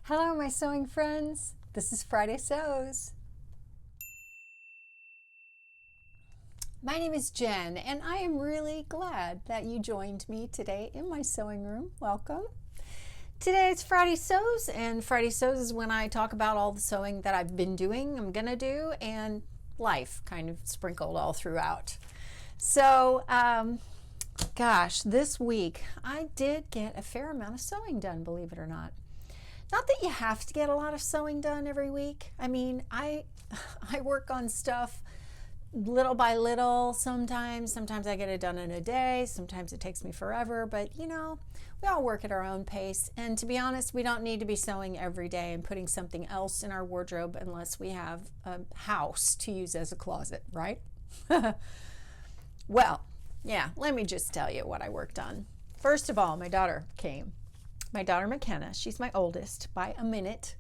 Hello, my sewing friends. This is Friday Sews. My name is Jen, and I am really glad that you joined me today in my sewing room. Welcome. Today it's Friday Sews, and Friday Sews is when I talk about all the sewing that I've been doing, I'm gonna do, and life kind of sprinkled all throughout. So, gosh, this week I did get a fair amount of sewing done, believe it or not. Not that you have to get a lot of sewing done every week. I mean, I work on stuff little by little sometimes. Sometimes I get it done in a day. Sometimes it takes me forever. But, you know, we all work at our own pace. And to be honest, we don't need to be sewing every day and putting something else in our wardrobe unless we have a house to use as a closet, right? Well, yeah, let me just tell you what I worked on. First of all, my daughter came. My daughter McKenna, she's my oldest by a minute,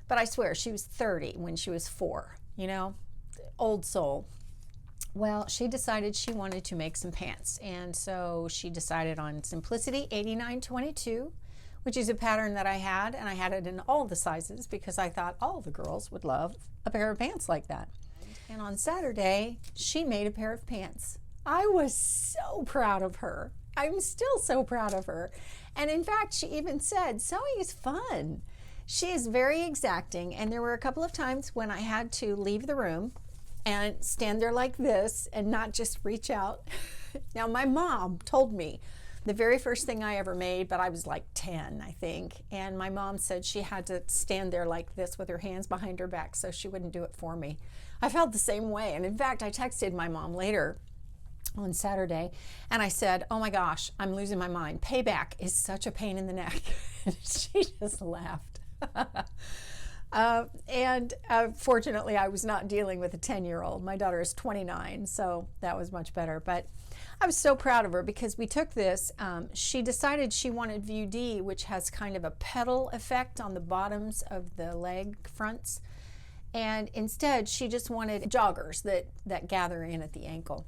but I swear she was 30 when she was 4, you know, old soul. Well, she decided she wanted to make some pants, and so she decided on Simplicity 8922, which is a pattern that I had, and I had it in all the sizes because I thought all the girls would love a pair of pants like that. And on Saturday, she made a pair of pants. I was so proud of her. I'm still so proud of her. And in fact, she even said, sewing is fun. She is very exacting. And there were a couple of times when I had to leave the room and stand there like this and not just reach out. Now, my mom told me the very first thing I ever made, but I was like 10, I think. And my mom said she had to stand there like this with her hands behind her back so she wouldn't do it for me. I felt the same way. And in fact, I texted my mom later on Saturday, and I said, oh my gosh, I'm losing my mind. Payback is such a pain in the neck. And she just laughed. Fortunately, I was not dealing with a 10-year-old. My daughter is 29, so that was much better. But I was so proud of her because we took this. She decided she wanted View D, which has kind of a pedal effect on the bottoms of the leg fronts. And instead, she just wanted joggers that gather in at the ankle.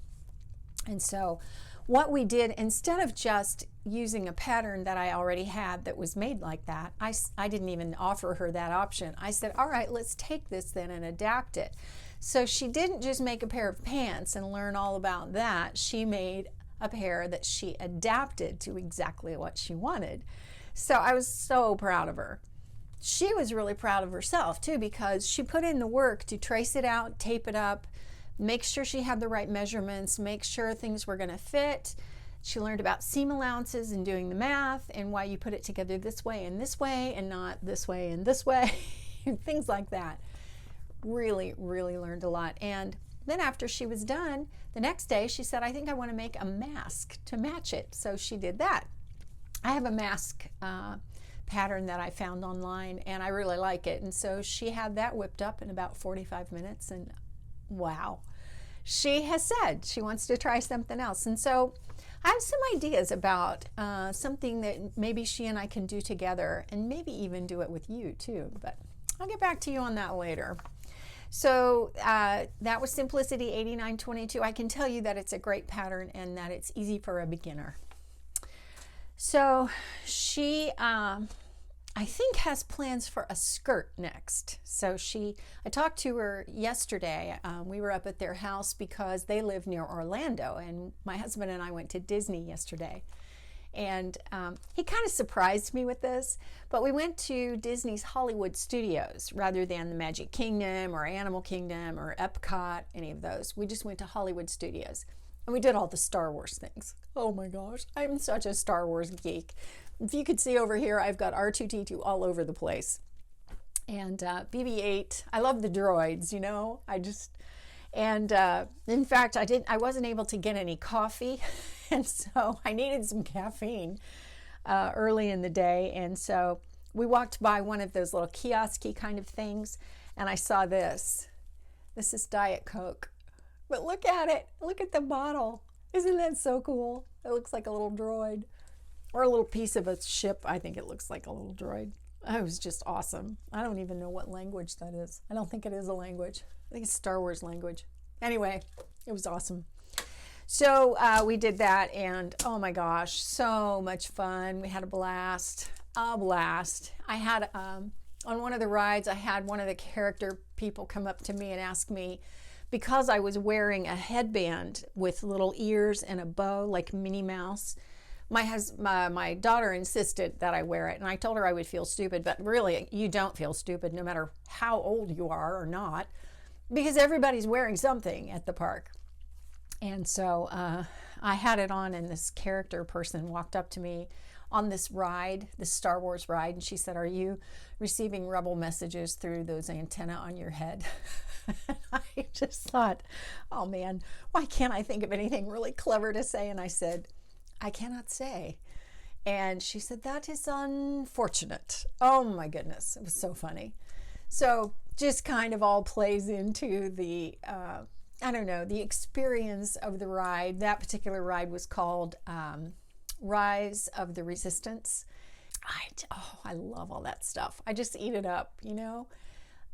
And so what we did, instead of just using a pattern that I already had that was made like that, I didn't even offer her that option. I said, all right, let's take this then and adapt it. So she didn't just make a pair of pants and learn all about that. She made a pair that she adapted to exactly what she wanted. So I was so proud of her. She was really proud of herself too, because she put in the work to trace it out, tape it up, make sure she had the right measurements, make sure things were going to fit. She learned about seam allowances and doing the math and why you put it together this way and not this way and this way, things like that. Really, really learned a lot. And then after she was done, the next day she said, I think I want to make a mask to match it. So she did that. I have a mask pattern that I found online, and I really like it. And so she had that whipped up in about 45 minutes, and wow. She has said she wants to try something else. And so I have some ideas about something that maybe she and I can do together, and maybe even do it with you too. But I'll get back to you on that later. So that was Simplicity 8922. I can tell you that it's a great pattern and that it's easy for a beginner. So she I think has plans for a skirt next. So I talked to her yesterday. We were up at their house because they live near Orlando, and my husband and I went to Disney yesterday. And he kind of surprised me with this, but we went to Disney's Hollywood Studios rather than the Magic Kingdom or Animal Kingdom or Epcot, any of those. We just went to Hollywood Studios. And we did all the Star Wars things. Oh my gosh, I'm such a Star Wars geek. If you could see over here, I've got R2-D2 all over the place. And BB-8, I love the droids, you know. In fact, I wasn't able to get any coffee, and so I needed some caffeine early in the day. And so we walked by one of those little kiosk-y kind of things, and I saw this. This is Diet Coke. But look at it. Look at the bottle. Isn't that so cool? It looks like a little droid. Or a little piece of a ship. I think it looks like a little droid. It was just awesome. I don't even know what language that is. I don't think it is a language. I think it's Star Wars language. Anyway, it was awesome. So we did that, and oh my gosh, so much fun. We had a blast. I had on one of the rides, I had one of the character people come up to me and ask me, because I was wearing a headband with little ears and a bow like Minnie Mouse, my daughter insisted that I wear it, and I told her I would feel stupid, but really you don't feel stupid no matter how old you are or not, because everybody's wearing something at the park. And so I had it on, and this character person walked up to me on this ride, this Star Wars ride, and she said, "Are you receiving rebel messages through those antennae on your head?" I just thought, oh man, why can't I think of anything really clever to say? And I said, "I cannot say." And she said, "That is unfortunate." Oh my goodness, it was so funny. So just kind of all plays into the I don't know, the experience of the ride. That particular ride was called Rise of the Resistance. I love all that stuff. I just eat it up, you know.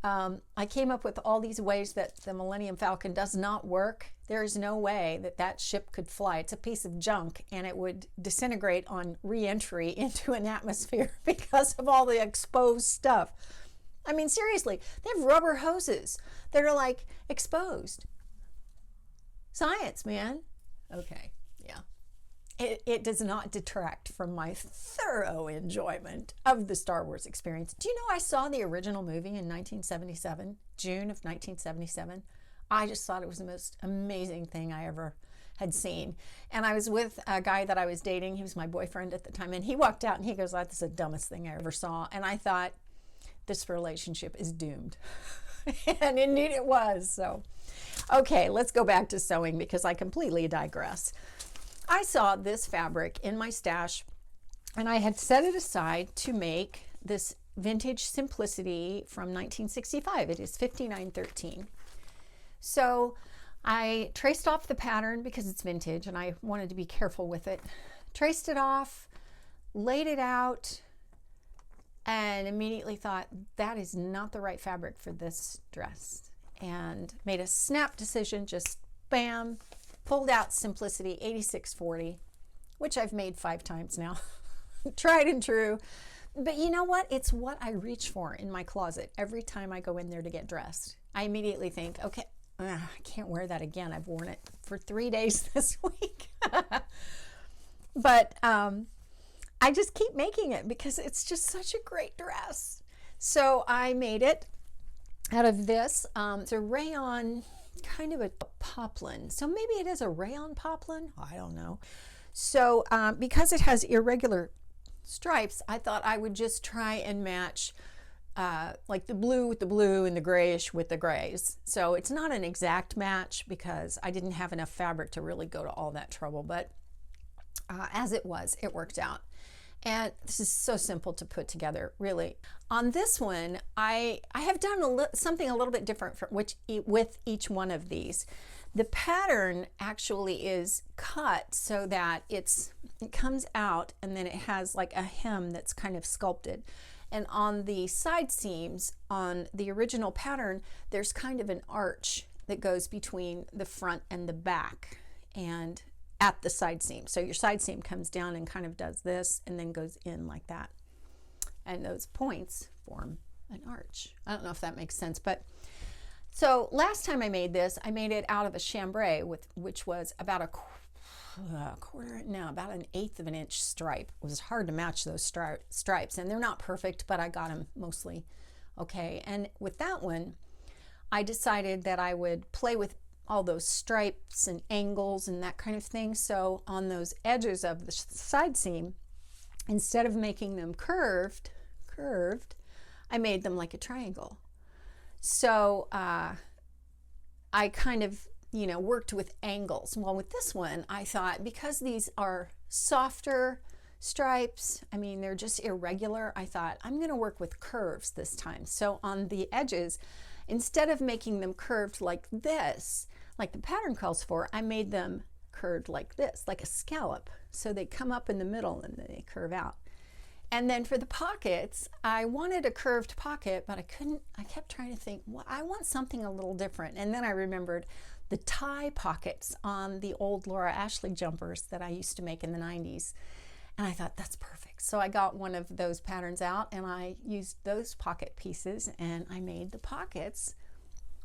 I came up with all these ways that the Millennium Falcon does not work. There is no way that that ship could fly. It's a piece of junk, and it would disintegrate on re-entry into an atmosphere because of all the exposed stuff. I mean, seriously, they have rubber hoses that are like exposed. Science, man. Okay, yeah. It does not detract from my thorough enjoyment of the Star Wars experience. Do you know I saw the original movie in 1977, June of 1977? I just thought it was the most amazing thing I ever had seen. And I was with a guy that I was dating. He was my boyfriend at the time. And he walked out and he goes, "That's the dumbest thing I ever saw." And I thought, this relationship is doomed. And indeed it was. So, okay, let's go back to sewing because I completely digress. I saw this fabric in my stash, and I had set it aside to make this vintage simplicity from 1965. It is 5913. So I traced off the pattern because it's vintage and I wanted to be careful with it. Traced it off, laid it out, and immediately thought, that is not the right fabric for this dress. And made a snap decision, just bam, pulled out Simplicity 8640, which I've made 5 times now. Tried and true. But you know what? It's what I reach for in my closet every time I go in there to get dressed. I immediately think, okay, I can't wear that again. I've worn it for 3 days this week. But I just keep making it because it's just such a great dress. So I made it out of this. It's a rayon, kind of a poplin. So maybe it is a rayon poplin. I don't know. So because it has irregular stripes, I thought I would just try and match like the blue with the blue and the grayish with the grays. So it's not an exact match because I didn't have enough fabric to really go to all that trouble, but as it was, it worked out. And this is so simple to put together, really. On this one, I have done something a little bit different with each one of these. The pattern actually is cut so that it comes out and then it has like a hem that's kind of sculpted. And on the side seams, on the original pattern, there's kind of an arch that goes between the front and the back and at the side seam. So your side seam comes down and kind of does this and then goes in like that. And those points form an arch. I don't know if that makes sense, but so last time I made this, I made it out of a chambray which was about about an 1/8 of an inch stripe. It was hard to match those stripes, and they're not perfect, but I got them mostly okay. And with that one, I decided that I would play with all those stripes and angles and that kind of thing. So on those edges of the side seam, instead of making them curved, I made them like a triangle. So I kind of, worked with angles. Well, with this one, I thought because these are softer stripes, I mean, they're just irregular, I thought I'm going to work with curves this time. So on the edges, instead of making them curved like this, like the pattern calls for, I made them curved like this, like a scallop. So they come up in the middle and they curve out. And then for the pockets, I wanted a curved pocket, but I kept trying to think, well, I want something a little different. And then I remembered the tie pockets on the old Laura Ashley jumpers that I used to make in the 90s. And I thought, that's perfect. So I got one of those patterns out and I used those pocket pieces and I made the pockets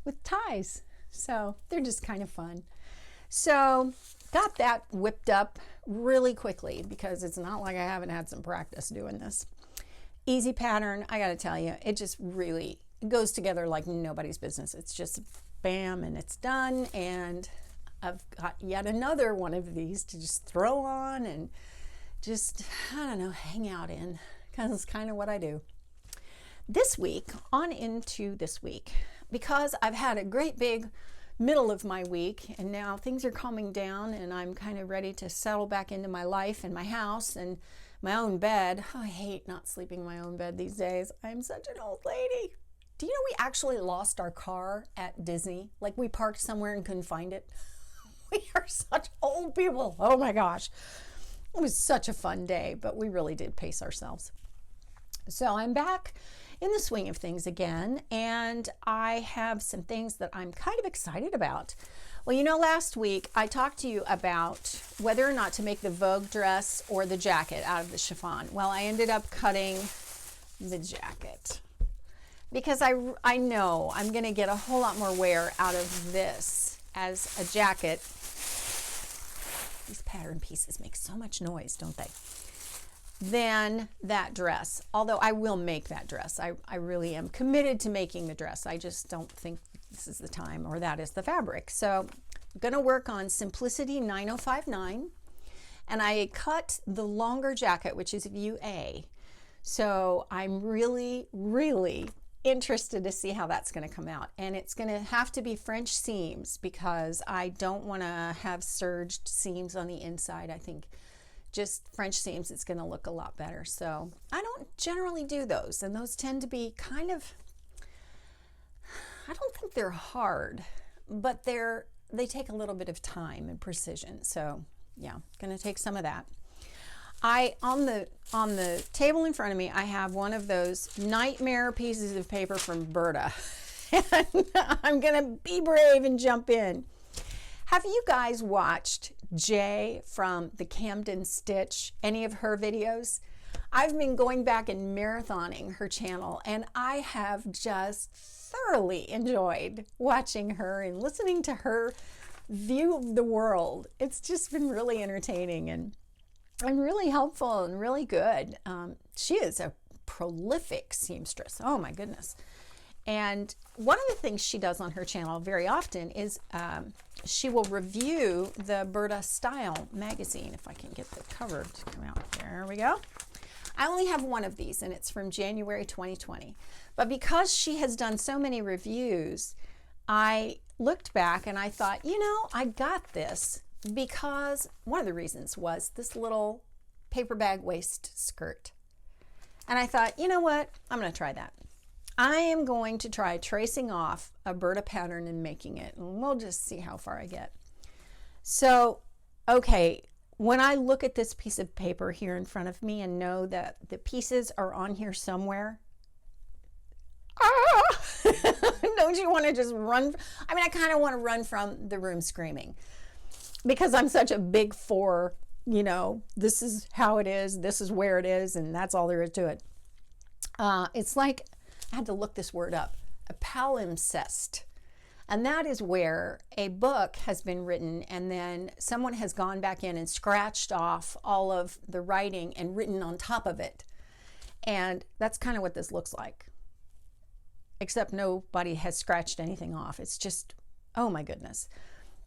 with ties. So they're just kind of fun. So got that whipped up really quickly because it's not like I haven't had some practice doing this. Easy pattern, I gotta tell you, it just really goes together like nobody's business. It's just bam and it's done, and I've got yet another one of these to just throw on and just, I don't know, hang out in, because it's kind of what I do. This week, on into this week, because I've had a great big middle of my week and now things are calming down and I'm kind of ready to settle back into my life and my house and my own bed. Oh, I hate not sleeping in my own bed these days. I'm such an old lady. Do you know we actually lost our car at Disney? Like, we parked somewhere and couldn't find it. We are such old people. Oh my gosh. It was such a fun day, but we really did pace ourselves. So I'm back in the swing of things again, and I have some things that I'm kind of excited about. Well, you know, last week I talked to you about whether or not to make the Vogue dress or the jacket out of the chiffon. Well, I ended up cutting the jacket because I know I'm going to get a whole lot more wear out of this as a jacket. These pattern pieces make so much noise, don't they? Than that dress. Although I will make that dress. I really am committed to making the dress. I just don't think this is the time or that is the fabric. So I'm going to work on Simplicity 9059. And I cut the longer jacket, which is view A. So I'm really, really interested to see how that's going to come out. And it's going to have to be French seams because I don't want to have serged seams on the inside. I think just French seams, it's going to look a lot better. So I don't generally do those, and those tend to be kind of, I don't think they're hard, but they take a little bit of time and precision. So yeah, going to take some of that. On the table in front of me, I have one of those nightmare pieces of paper from Berta. And I'm going to be brave and jump in. Have you guys watched Jay from the Camden Stitch, any of her videos? I've been going back and marathoning her channel, and I have just thoroughly enjoyed watching her and listening to her view of the world. It's just been really entertaining and really helpful and really good. She is a prolific seamstress. Oh my goodness. And one of the things she does on her channel very often is she will review the Berta Style magazine. If I can get the cover to come out. There we go. I only have one of these, and it's from January 2020. But because she has done so many reviews, I looked back and I thought, you know, I got this because one of the reasons was this little paper bag waist skirt. And I thought, you know what? I'm going to try that. I am going to try tracing off a Berta pattern and making it, and we'll just see how far I get. So, okay, when I look at this piece of paper here in front of me and know that the pieces are on here somewhere, don't you want to just run? I mean, I kind of want to run from the room screaming because I'm such a big four, you know, this is how it is, this is where it is, and that's all there is to it. It's like, I had to look this word up, a palimpsest. And that is where a book has been written and then someone has gone back in and scratched off all of the writing and written on top of it. And that's kind of what this looks like. Except nobody has scratched anything off. It's just, oh my goodness.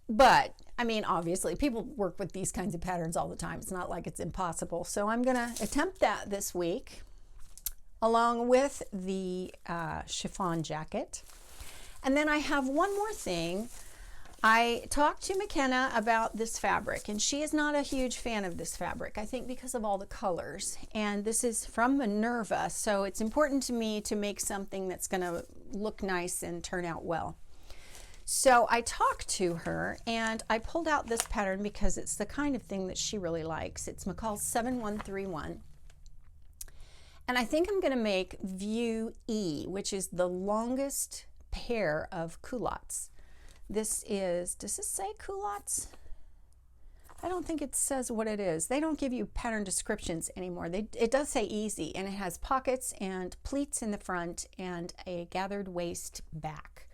But, I mean, obviously, people work with these kinds of patterns all the time. It's not like it's impossible. So I'm going to attempt that this week, along with the chiffon jacket. And then I have one more thing. I talked to McKenna about this fabric, and she is not a huge fan of this fabric, I think because of all the colors. And this is from Minerva, so it's important to me to make something that's going to look nice and turn out well. So I talked to her, and I pulled out this pattern because it's the kind of thing that she really likes. It's McCalls 7131. And I think I'm going to make view E, which is the longest pair of culottes. This is, does this say culottes? I don't think it says what it is. They don't give you pattern descriptions anymore. It does say easy, and it has pockets and pleats in the front and a gathered waist back,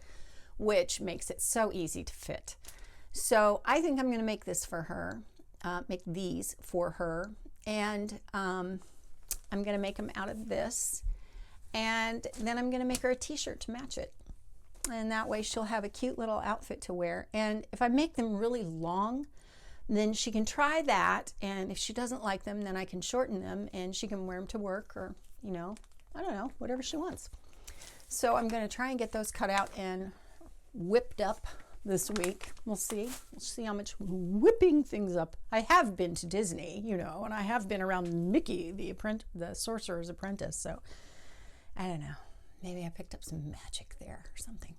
which makes it so easy to fit. So I think I'm going to make this for her, make these for her, and I'm going to make them out of this, and then I'm going to make her a t-shirt to match it. And that way she'll have a cute little outfit to wear. And if I make them really long, then she can try that, and if she doesn't like them, then I can shorten them and she can wear them to work, or, you know, I don't know, whatever she wants. So I'm going to try and get those cut out and whipped up this week. We'll see how much whipping things up. I have been to Disney, you know, and I have been around Mickey, the Sorcerer's Apprentice, so I don't know. Maybe I picked up some magic there or something.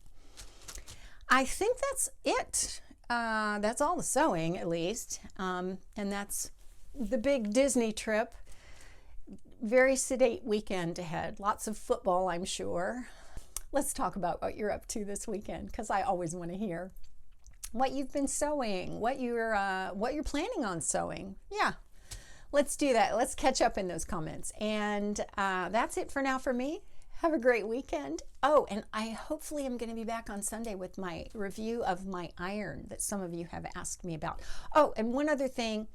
I think that's it. That's all the sewing, at least. And that's the big Disney trip. Very sedate weekend ahead. Lots of football, I'm sure. Let's talk about what you're up to this weekend, because I always want to hear what you've been sewing, what you're planning on sewing. Yeah, let's do that. Let's catch up in those comments. And that's it for now for me. Have a great weekend. Oh, and I hopefully am going to be back on Sunday with my review of my iron that some of you have asked me about. Oh, and one other thing,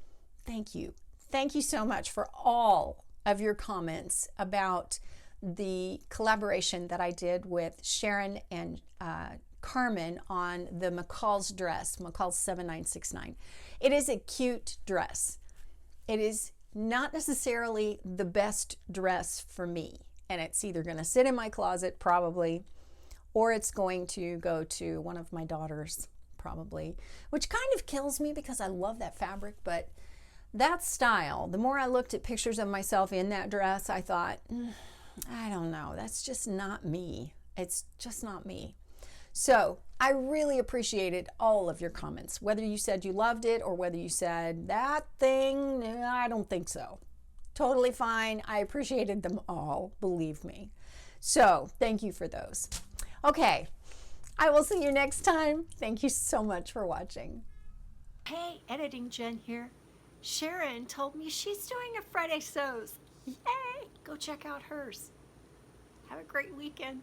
thank you. Thank you so much for all of your comments about the collaboration that I did with Sharon and Carmen on the McCalls dress, McCalls 7969. It is a cute dress. It is not necessarily the best dress for me. And it's either going to sit in my closet, probably, or it's going to go to one of my daughters, probably, which kind of kills me because I love that fabric. But that style, the more I looked at pictures of myself in that dress, I thought, I don't know, that's just not me. It's just not me. So I really appreciated all of your comments, whether you said you loved it or whether you said, that thing, I don't think so. Totally fine. I appreciated them all, believe me. So thank you for those. Okay, I will see you next time. Thank you so much for watching. Hey, Editing Jen here. Sharon told me she's doing a Friday Sews. Yay! Go check out hers. Have a great weekend.